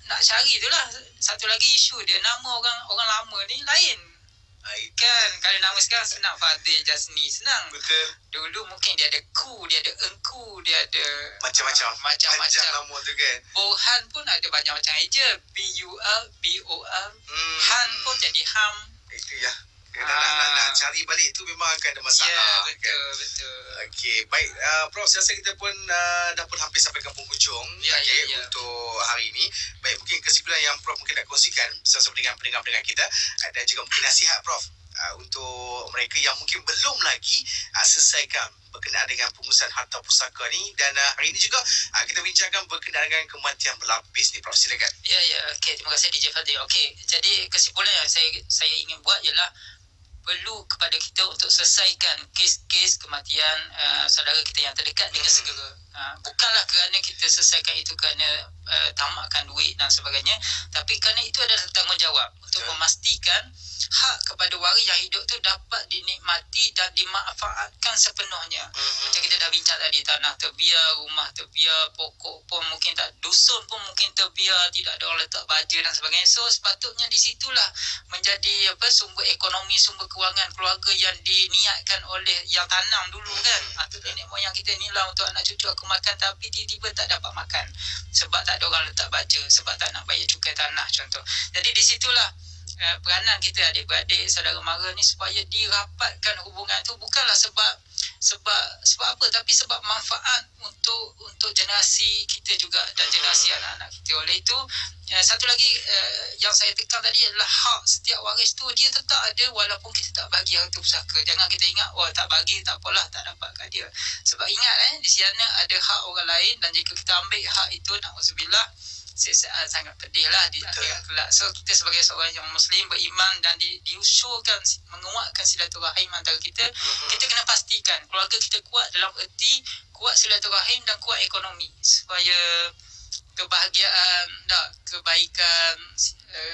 nak cari tu lah. Satu lagi isu dia, nama orang lama ni lain kan. Kalau nama sekarang senang, Fadil, Jasni, senang. Betul. Dulu mungkin dia ada Ku, dia ada Engku, dia ada macam-macam nama tu kan. Borhan pun ada banyak macam eja, BUR, BOR. Han pun jadi Ham. Itu ya. Nak cari balik tu memang akan ada masalah. Ya, betul. Okey, baik. Prof, saya rasa kita pun dah pun hampir sampai ke penghujung untuk hari ini. Baik, mungkin kesimpulan yang Prof mungkin nak kongsikan bersama dengan pendengar-pendengar kita, dan juga mungkin nasihat Prof untuk mereka yang mungkin belum lagi selesaikan berkenaan dengan pengurusan harta pusaka ni. Dan hari ini juga kita bincangkan berkenaan dengan kematian berlapis ni, Prof. Silakan. Ya. Okey, terima kasih DJ Fadil. Okey, jadi kesimpulan yang saya ingin buat ialah perlu kepada kita untuk selesaikan kes-kes kematian saudara kita yang terdekat dengan segera. Bukanlah kerana kita selesaikan itu kerana tamakkan duit dan sebagainya, tapi kerana itu adalah tanggungjawab untuk memastikan hak kepada waris yang hidup tu dapat dinikmati dan dimanfaatkan sepenuhnya. Macam kita dah bincang tadi, tanah terbiar, rumah terbiar, pokok pun mungkin tak, dusun pun mungkin terbiar, tidak ada orang letak baja dan sebagainya. So sepatutnya di situlah menjadi sumber ekonomi, sumber kewangan keluarga yang diniatkan oleh yang tanam dulu kan. Atau nenek moyang kita ni lah untuk anak cucu aku makan, tapi tiba-tiba tak dapat makan sebab tak ada orang letak baja, sebab tak nak bayar cukai tanah contoh. Jadi di situlah peranan kita adik-beradik, saudara mara ni, supaya dirapatkan hubungan tu, bukanlah sebab apa, tapi sebab manfaat untuk generasi kita juga dan generasi anak-anak kita. Oleh itu satu lagi yang saya tekan tadi adalah hak setiap waris tu dia tetap ada walaupun kita tak bagi harta pusaka. Jangan kita ingat tak bagi tak apalah, tak dapat kat dia. Sebab ingat di sana ada hak orang lain, dan jika kita ambil hak itu, na'udzubillah, sangat pedih lah di akhirat kelak. So kita sebagai seorang yang Muslim beriman dan diusulkan menguatkan silaturahim antara kita, kita kena pastikan keluarga kita kuat dalam erti kuat silaturahim dan kuat ekonomi, supaya kebahagiaan, kebaikan,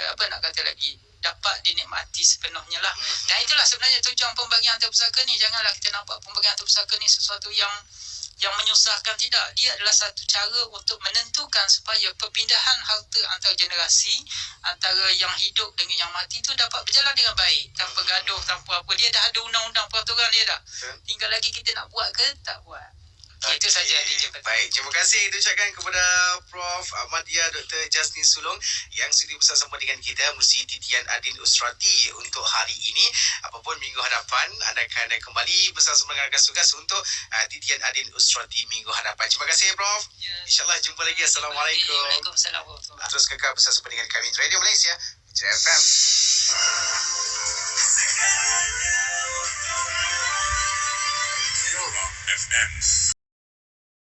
apa nak kata lagi, dapat dinikmati sepenuhnya lah. Dan itulah sebenarnya tujuan pembagian harta pusaka ni. Janganlah kita nampak pembagian harta pusaka ni sesuatu yang menyusahkan. Tidak, dia adalah satu cara untuk menentukan supaya perpindahan harta antara generasi, antara yang hidup dengan yang mati tu dapat berjalan dengan baik, tanpa gaduh, tanpa apa. Dia dah ada undang-undang peraturan dia dah. Tinggal lagi kita nak buat ke tak buat. Itu saja. Baik, terima kasih kita ucapkan kepada Prof. Ahmadiyah Dr. Jasni Sulong yang sudi bersama dengan kita melalui titian Adin Usrati untuk hari ini. Apapun minggu hadapan anda akan kembali bersama dengan tugas untuk titian Adin Usrati minggu hadapan. Terima kasih Prof. InsyaAllah jumpa lagi. Assalamualaikum. Waalaikumsalam. Terus kekal bersama dengan kami Radio Malaysia JFM. FM